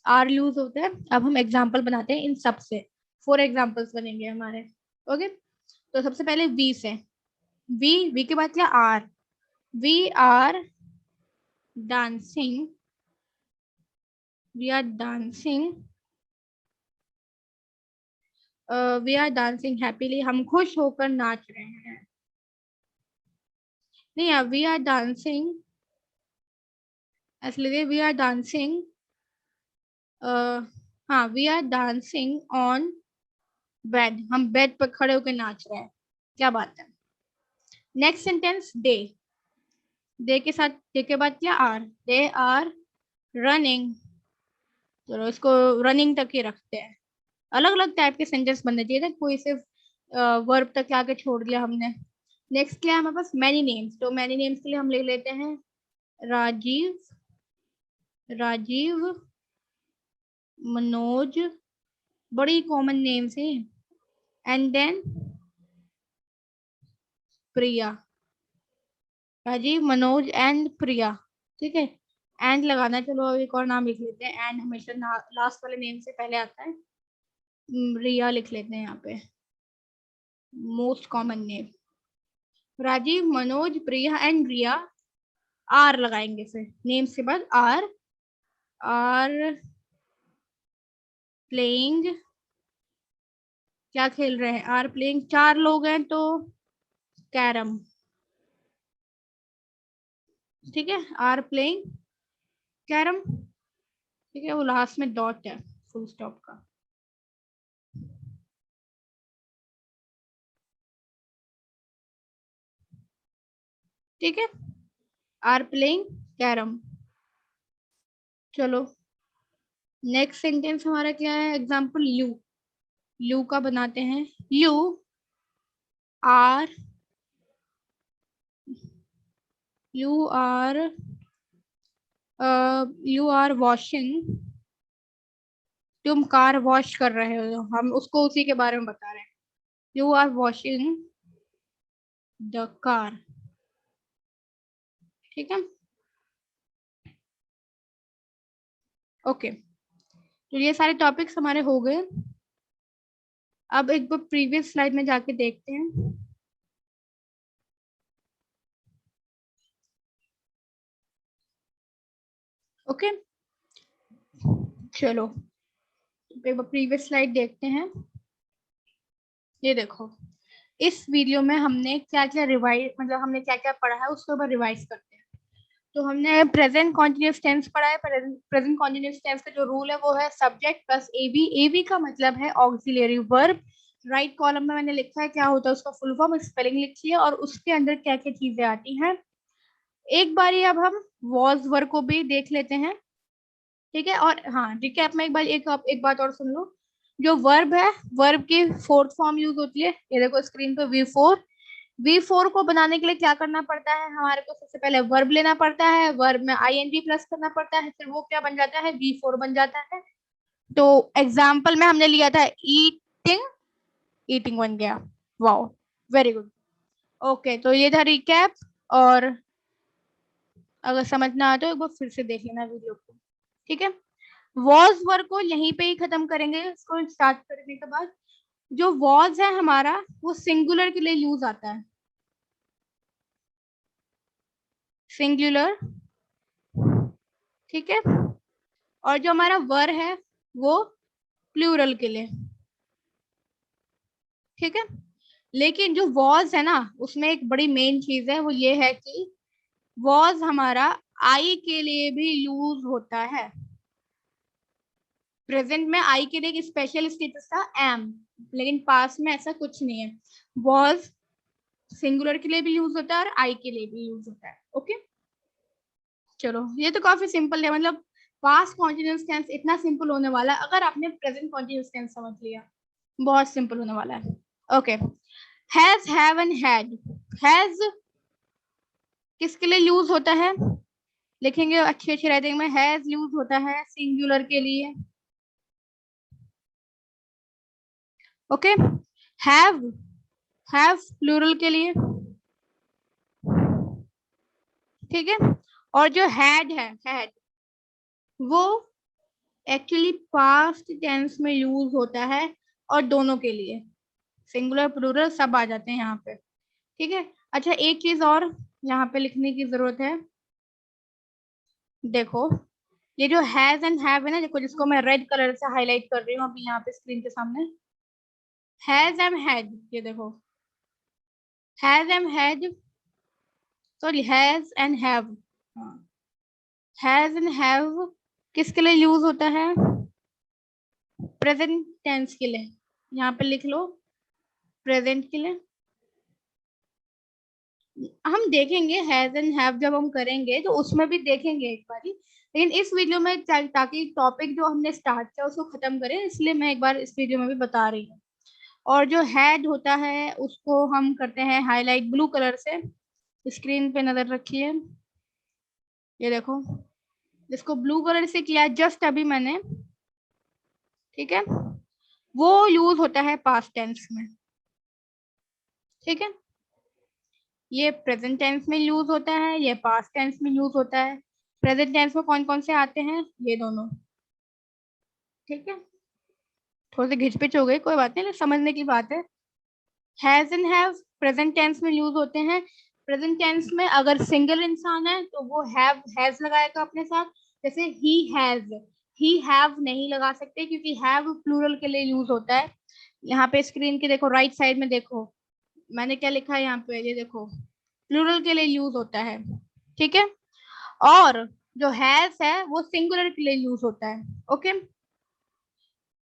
आर यूज होता है। अब हम एग्जाम्पल बनाते हैं इन सब से, 4 एग्जाम्पल्स बनेंगे हमारे। ओके, तो सबसे पहले वी से, वी के बाद क्या, are, we are dancing, we are dancing, we are dancing happily, हम खुश होकर नाच रहे हैं, नहीं वी आर डांसिंग, इसलिए वी आर डांसिंग, हाँ we are dancing on bed, हम बेड पर खड़े होकर नाच रहे हैं, क्या बात है। नेक्स्ट सेंटेंस डे, डे के साथ, डे के बाद क्या, आर, दे आर रनिंग, चलो इसको रनिंग तक ही रखते हैं। अलग अलग टाइप के सेंटेंस बनने चाहिए था, कोई सिर्फ वर्ब तक आके छोड़ दिया हमने। नेक्स्ट क्या है हमारे पास, मैनी नेम्स, तो मैनी नेम्स के लिए हम लिख लेते हैं राजीव, राजीव, मनोज, बड़ी कॉमन नेम्स है, and then Priya, Rajeev, Manoj and Priya, ठीक है। एंड लगाना, चलो एक और नाम लिख लेते हैं, एंड हमेशा लास्ट वाले नेम से पहले आता है, रिया लिख लेते हैं यहाँ पे, most common name, Rajeev, Manoj, Priya and Riya, are लगाएंगे फिर नेम्स के बाद, आर, आर प्लेइंग, क्या खेल रहे हैं, आर प्लेइंग, 4 लोग हैं तो कैरम, ठीक है, आर प्लेइंग कैरम, ठीक है, वो लास्ट में डॉट है फुल स्टॉप का। ठीक है, आर प्लेइंग कैरम। चलो नेक्स्ट सेंटेंस हमारा क्या है, एग्जाम्पल यू का बनाते हैं। You are you are washing, तुम कार वॉश कर रहे हो, हम उसको उसी के बारे में बता रहे हैं। You are washing the car. ठीक है, ओके। तो ये सारे टॉपिक्स हमारे हो गए। अब एक बार प्रीवियस स्लाइड में जाके देखते हैं। ओके, चलो एक बार प्रीवियस स्लाइड देखते हैं। ये देखो, इस वीडियो में हमने क्या क्या रिवाइज, मतलब हमने क्या क्या पढ़ा है उसके ऊपर रिवाइज करते हैं। तो हमने प्रेजेंट कॉन्टिन्यूअस टेंस पढ़ा है। प्रेजेंट कॉन्टिन्यूअस टेंस का जो रूल है वो है सब्जेक्ट प्लस एबी। एबी का मतलब है ऑक्सिलरी वर्ब। राइट कॉलम में मैंने लिखा है क्या होता है उसका फुल फॉर्म, स्पेलिंग लिखी है और उसके अंदर क्या क्या चीजें आती हैं। एक बारी अब हम वॉज वर्ब को भी देख लेते हैं। ठीक है, और हाँ रिकैप में एक बात और सुन लो। जो वर्ब है, वर्ब की फोर्थ फॉर्म यूज होती है। ये देखो स्क्रीन पे V4 को बनाने के लिए क्या करना पड़ता है, हमारे को सबसे पहले वर्ब लेना पड़ता है, वर्ब में ING प्लस करना पड़ता है, फिर वो क्या बन जाता है, V4 बन जाता है। तो एग्जाम्पल में हमने लिया था ईटिंग, ईटिंग बन गया। Wow, very good. ओके, तो ये था रिकैप। और अगर समझ ना आए तो एक बार फिर से देख लेना वीडियो को। ठीक है, वॉज वर्ब को यहीं पे ही खत्म करेंगे इसको स्टार्ट करने के बाद। जो वॉज है हमारा वो सिंगुलर के लिए यूज आता है, सिंगुलर। ठीक है, और जो हमारा वर है वो प्लूरल के लिए। ठीक है, लेकिन जो वॉज है ना उसमें एक बड़ी मेन चीज है, वो ये है कि वॉज हमारा आई के लिए भी यूज होता है। प्रेजेंट में आई के लिए एक स्पेशल स्टेटस था एम, लेकिन पास्ट में ऐसा कुछ नहीं है। वॉज सिंगुलर के लिए भी यूज होता है और आई के लिए भी यूज होता है। ओके, चलो ये तो काफी सिंपल है, मतलब पास्ट कॉन्टिन्यूअस टेंस इतना सिंपल होने वाला है अगर आपने प्रेजेंट कॉन्टिन्यूअस टेंस समझ लिया, बहुत सिंपल होने वाला है। Okay, has, have and had. Has किसके लिए यूज होता है, लिखेंगे अच्छी अच्छी राइटिंग में। हैज यूज होता है सिंगुलर के लिए। ओके, हैव, हैव प्लूरल के लिए। ठीक है, और जो हैड है, हैड वो एक्चुअली पास्ट टेंस में यूज होता है और दोनों के लिए, सिंगुलर प्लूरल सब आ जाते हैं यहाँ पे। ठीक है, अच्छा एक चीज और यहाँ पे लिखने की जरूरत है। देखो ये जो हैज एंड हैव है ना, देखो जिसको मैं रेड कलर से हाईलाइट कर रही हूँ अभी यहाँ पे स्क्रीन के सामने, हैज एंड हैड। ये देखो has and had, sorry has and have, has and have किसके लिए यूज होता है, प्रेजेंट टेंस के लिए। यहाँ पे लिख लो प्रेजेंट के लिए। हम देखेंगे हैज एंड हैव जब हम करेंगे तो उसमें भी देखेंगे एक बारी, लेकिन इस वीडियो में ताकि टॉपिक जो हमने स्टार्ट किया उसको खत्म करें, इसलिए मैं एक बार इस वीडियो में भी बता रही हूँ। और जो हैड होता है उसको हम करते हैं हाईलाइट ब्लू कलर से। स्क्रीन पे नजर रखिए, ये देखो जिसको ब्लू कलर से किया जस्ट अभी मैंने। ठीक है, वो यूज होता है पास्ट टेंस में। ठीक है, ये प्रेजेंट टेंस में यूज होता है, ये पास्ट टेंस में यूज होता है। प्रेजेंट टेंस में कौन कौन से आते हैं, ये दोनों। ठीक है, थोड़ी सी घिचपिच हो गई, कोई बात नहीं, समझने की बात है। Has and have present tense में यूज होते हैं। प्रेजेंट टेंस में अगर सिंगल इंसान है तो वो हैव, हैज लगाएगा अपने साथ। जैसे ही हैज, ही हैव नहीं लगा सकते क्योंकि हैव प्लूरल के लिए यूज होता है। यहाँ पे स्क्रीन के देखो राइट साइड में देखो मैंने क्या लिखा है यहाँ पे, ये देखो प्लूरल के लिए यूज होता है। ठीक है, और जो हैज है वो सिंगुलर के लिए यूज होता है। ओके,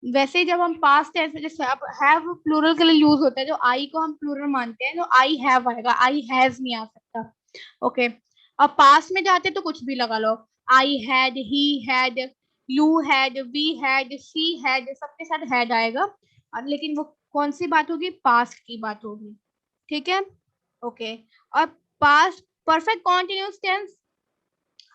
वैसे जब हम पास्ट टेंस में जैसे अब हैव प्लूरल के लिए यूज होता है, जो आई को हम प्लूरल मानते हैं तो आई हैव आएगा, आई हैज नहीं आ सकता। ओके, अब पास में जाते तो कुछ भी लगा लो, I had, he had, you had, we had, she had, सबके साथ हैड आएगा, लेकिन वो कौन सी बात होगी, पास्ट की बात होगी, ठीक है। ओके, और पास्ट परफेक्ट कॉन्टिन्यूअस टेंस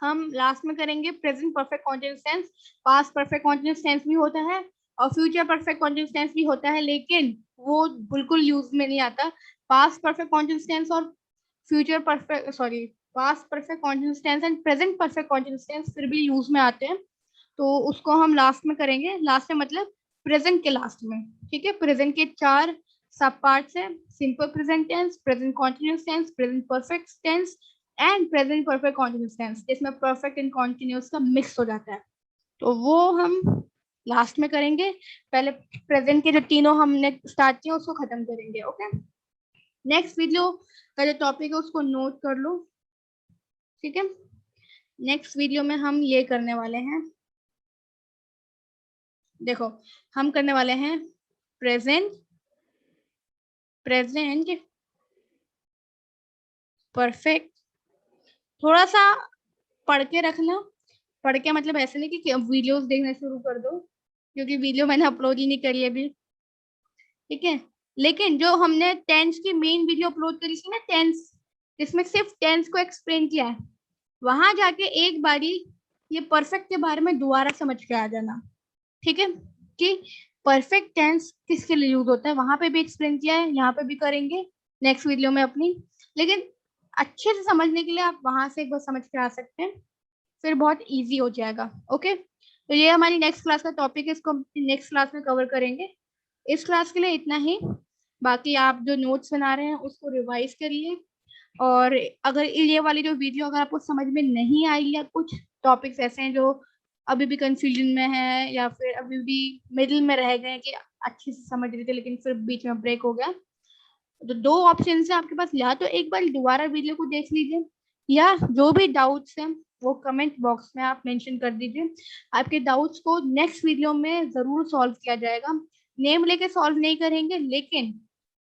हम लास्ट में करेंगे। Present perfect continuous tense, past perfect continuous tense भी होता है और फ्यूचर परफेक्ट कॉन्टिन्यूअस टेंस भी होता है, लेकिन वो बिल्कुल यूज में नहीं आता। पास्ट परफेक्ट कॉन्टिन्यूअस टेंस और future perfect sorry past perfect continuous tense and present perfect continuous tense फिर भी यूज में आते हैं, तो उसको हम लास्ट में करेंगे। लास्ट में मतलब प्रेजेंट के लास्ट में, ठीक है। प्रेजेंट के 4 सब पार्ट्स है, simple present tense, present continuous tense, present perfect tense and present perfect continuous tense, जिसमें परफेक्ट एंड कॉन्टिन्यूअस का मिक्स हो जाता है, तो वो हम लास्ट में करेंगे। पहले प्रेजेंट के जो तीनों हमने स्टार्ट किया उसको खत्म करेंगे। ओके, नेक्स्ट वीडियो का जो टॉपिक है उसको नोट कर लो, ठीक है। नेक्स्ट वीडियो में हम ये करने वाले हैं, देखो हम करने वाले हैं प्रेजेंट परफेक्ट। थोड़ा सा पढ़ के रखना, पढ़ के मतलब ऐसे नहीं कि अब वीडियोस देखना शुरू कर दो, क्योंकि वीडियो मैंने अपलोड ही नहीं करी अभी, ठीक है। लेकिन जो हमने टेंस की मेन वीडियो अपलोड करी थी ना, टेंस, जिसमें सिर्फ टेंस को एक्सप्लेन किया है, वहां जाके एक बारी ये परफेक्ट के बारे में दोबारा समझ के आ जाना, ठीक है, कि परफेक्ट टेंस किसके लिए यूज होता है, वहां पे भी एक्सप्लेन किया है, यहाँ पे भी करेंगे नेक्स्ट वीडियो में अपनी। लेकिन अच्छे से समझने के लिए आप वहां से एक बार समझ के आ सकते हैं, फिर बहुत इजी हो जाएगा। ओके, तो ये हमारी नेक्स्ट क्लास का टॉपिक है, इसको हम नेक्स्ट क्लास में कवर करेंगे। इस क्लास के लिए इतना ही, बाकी आप जो नोट्स बना रहे हैं उसको रिवाइज करिए, और अगर ये वाली जो वीडियो अगर आपको समझ में नहीं आई या कुछ टॉपिक्स ऐसे हैं जो अभी भी कंफ्यूजन में है या फिर अभी भी मिडिल में रह गए कि अच्छे से समझ रहे थे लेकिन फिर बीच में ब्रेक हो गया, तो 2 ऑप्शन है आपके पास, या तो एक बार दोबारा वीडियो को देख लीजिए, या जो भी डाउट्स हैं वो कमेंट बॉक्स में आप मेंशन कर दीजिए। आपके डाउट्स को नेक्स्ट वीडियो में जरूर सॉल्व किया जाएगा। नेम लेके सॉल्व नहीं करेंगे, लेकिन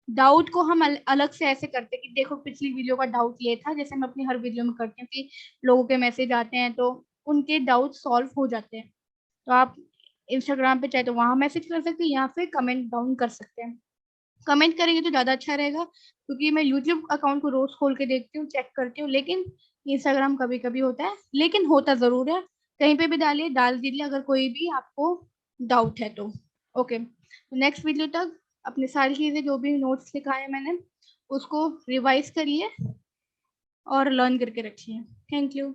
डाउट को हम अलग से ऐसे करते हैं कि देखो पिछली वीडियो का डाउट ये था, जैसे हम अपनी हर वीडियो में करते हैं कि लोगों के मैसेज आते हैं तो उनके डाउट सॉल्व हो जाते हैं, तो आप इंस्टाग्राम पे चाहे तो वहां मैसेज कर सकते हैं या फिर कमेंट डाउन कर सकते हैं। कमेंट करेंगे तो ज़्यादा अच्छा रहेगा, क्योंकि मैं यूट्यूब अकाउंट को रोज खोल के देखती हूँ, चेक करती हूँ, लेकिन इंस्टाग्राम कभी कभी होता है, लेकिन होता ज़रूर है। कहीं पे भी डालिए, डाल दीजिए अगर कोई भी आपको डाउट है तो। ओके, तो नेक्स्ट वीडियो तक अपनी सारी चीज़ें जो भी नोट्स लिखाए हैं मैंने उसको रिवाइज करिए और लर्न करके रखिए। Thank you.